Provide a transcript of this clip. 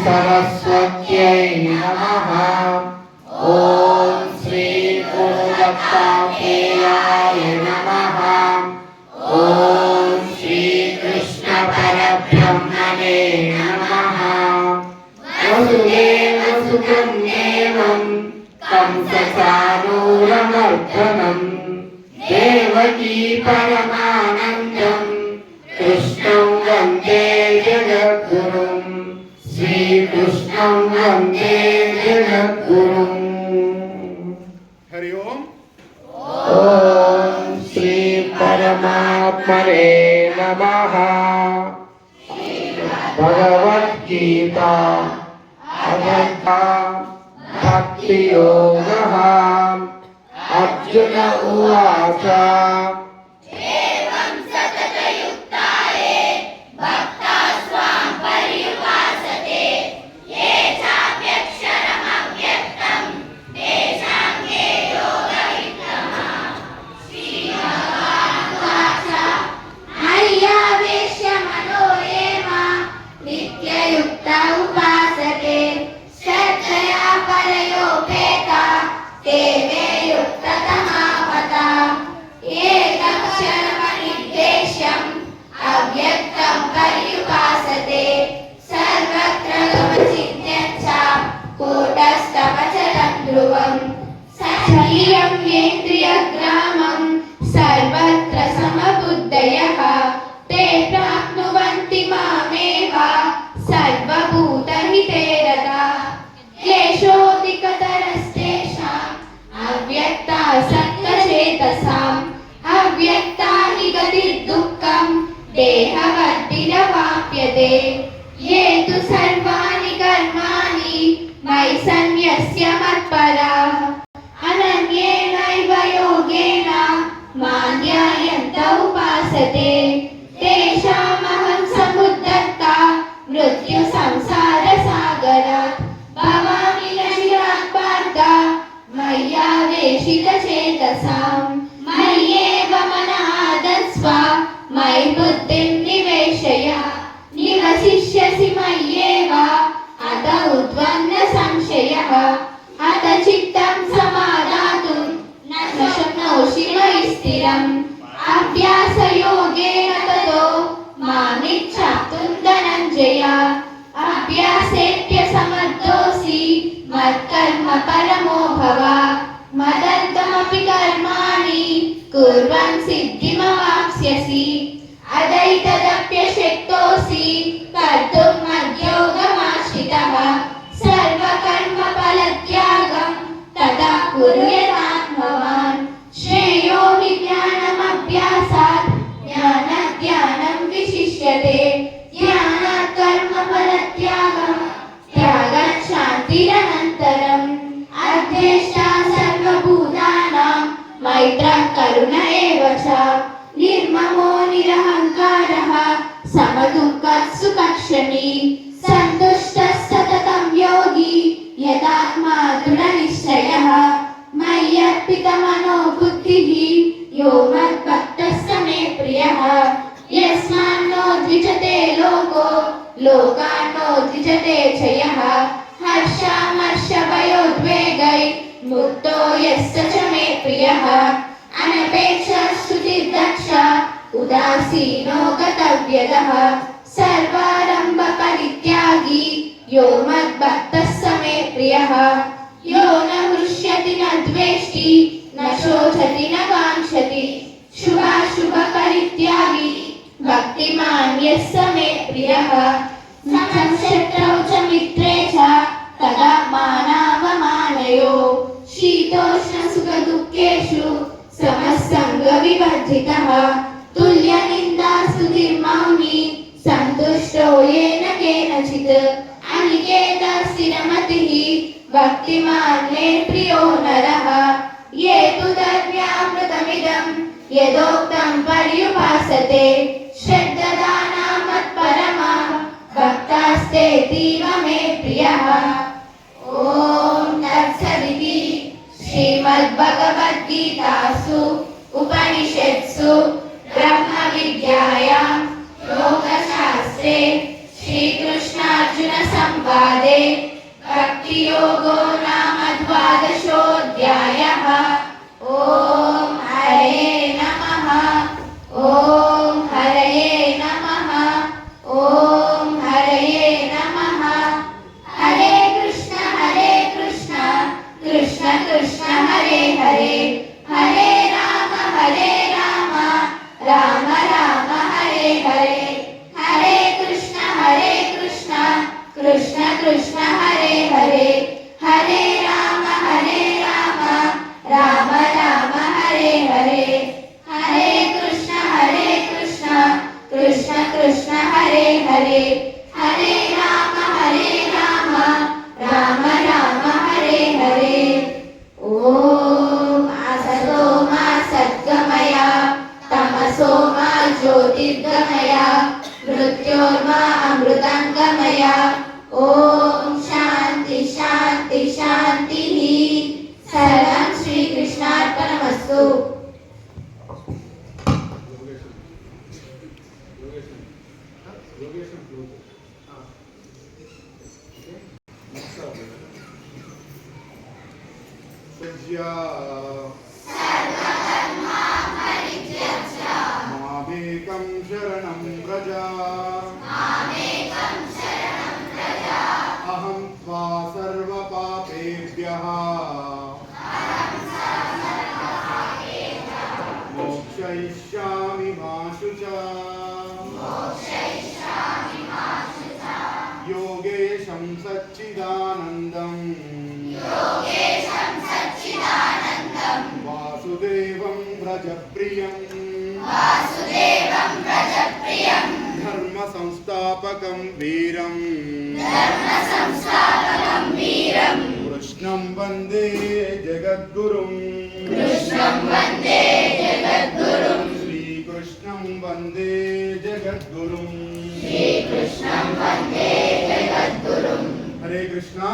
सरस्वत्यै नमः। ओम श्री गुरुदत्तात्रेयाय नमः। ओम श्री कृष्ण परब्रह्मणे नमः। वसुदेव सुतं देवं कंसचाणूरमर्दनं देवकी परमानन्दं कृष्णं वन्दे जगद्गुरुम्। श्रीकृष्णं वन्दे जगद्गुरुम्। हरि ओम। ओम श्री परमात्मने नमः। भगवद्गीता अगन्ता भक्ति योगः। अर्जुन उवाच सर्वत्र समबुद्धयः ते प्राप्नुवन्ति मामेव सर्वभूतहिते रताः। क्लेशोऽधिकतरस्तेषाम् अव्यक्तासक्तचेतसाम् अव्यक्ता हि गतिर्दुःखम् देहवद्भिरवाप्यते। ये तु सर्वाणि कर्माणि मयि सन्न्यस्य मत्पराः अनन्येनैव योगेन मां ध्यायन्त उपासते तेषामहं समुद्धर्ता मृत्युसंसारसागरात् भवामि न चिरात् पार्थ मय्यावेशितचेतसाम्। मय्येव मनः आदत्स्व मयि बुद्धिं निवेशय निवसिष्यसि मय्येव अत उद्वन्न संशयः। अत चित्तं समादातुं न शक्नोषि मयि स्थिरम्। अभ्यासयोगेन ततो मामिच्छाप्तुं धनञ्जय। अभ्यासेऽप्यसमर्थोऽसि मत्कर्म परमो भव। मदर्थमपि कर्माणि कुर्वन् सिद्धिमवाप्स्यसि। अदैतदप्यशक्तोऽसि कर्तुं मद्योगमाश्रितः। सर्वकर्मफलत्यागं तदा कुरु यथात्मवान्। श्रेयो हि ज्ञानमभ्यासात् ज्ञानाद् विशिष्यते। ज्ञानात् कर्मफलत्यागं त्यागात् शान्तिरनन्तरम्। अद्वेष्टा सर्वभूतानां मैत्रः करुण एव च च निर्ममो निरहङ्कारः समदुःखसुखक्षमी सन्तुष्टः सततं योगी यदात्मा दृढनिश्चयः मय्यर्पितमनो बुद्धिः यो मद्भक्तः स मे प्रियः यस्मान्नो द्विजते लोको लोकान्नो द्विजते च यः हर्षामर्षभयोद्वेगै मुक्तो यस्य च मे प्रियः अनपेक्षः श्रुतिर्दक्षः उदासीनो गतव्यदः सर्वारम्भपरित्यागी यो मद्भक्तः स मे प्रियः यो न हृष्यति न द्वेष्टि न शोचति न काङ्क्षति शुभाशुभपरित्यागी भक्तिमान् यः स मे प्रियः न शत्रौ च मित्रे च तदा मानावमानयो शीतोष्णसुखदुःखेषु समसङ्गविवर्जितः तुल्यनिन्दास्तुतिर्मौनी सन्तुष्टो येन केनचित् अनिकेतः स्थिरमतिः भक्तिमान् मे प्रियो नरः ये तु धर्म्यामृतमिदं यदोक्तं पर्युपासते श्रद्धदाना मत्परमा भक्तास्तेतीव मे प्रियः ॐ तत्सदिति श्रीमद्भगवद्गीतासु उपनिषत्सु ब्रह्मविद्यायां योगशास्त्रे श्रीकृष्णार्जुनसंवादे भक्तियोगो नाम द्वादशोऽध्यायः ॐ हरे नमः ॐ हरये नमः ॐ हरये नमः हरे कृष्ण कृष्ण कृष्ण हरे हरे हरे राम राम राम हरे हरे हरे कृष्ण कृष्ण कृष्ण हरे हरे हरे राम राम राम हरे हरे हरे कृष्ण कृष्ण कृष्ण हरे हरे हरे राम राम राम हरे हरे ॐ असतो मा सद्गमय तमसो मा ज्योतिर्गमय मृत्योर्मा अमृतङ्गमय ॐ शान्ति शान्ति शान्तिः सर्वं श्रीकृष्णार्पणमस्तु मामेकं शरणं व्रज अहं त्वा सर्वपापेभ्यः मोक्षयिष्यामि मा शुचा योगेशं सच्चिदानन्दं वासुदेवं व्रजप्रियं धर्मसंस्थापकं वीरं कृष्णं वन्दे जगद्गुरुं श्रीकृष्णं वन्दे जगद्गुरुं हरे कृष्णा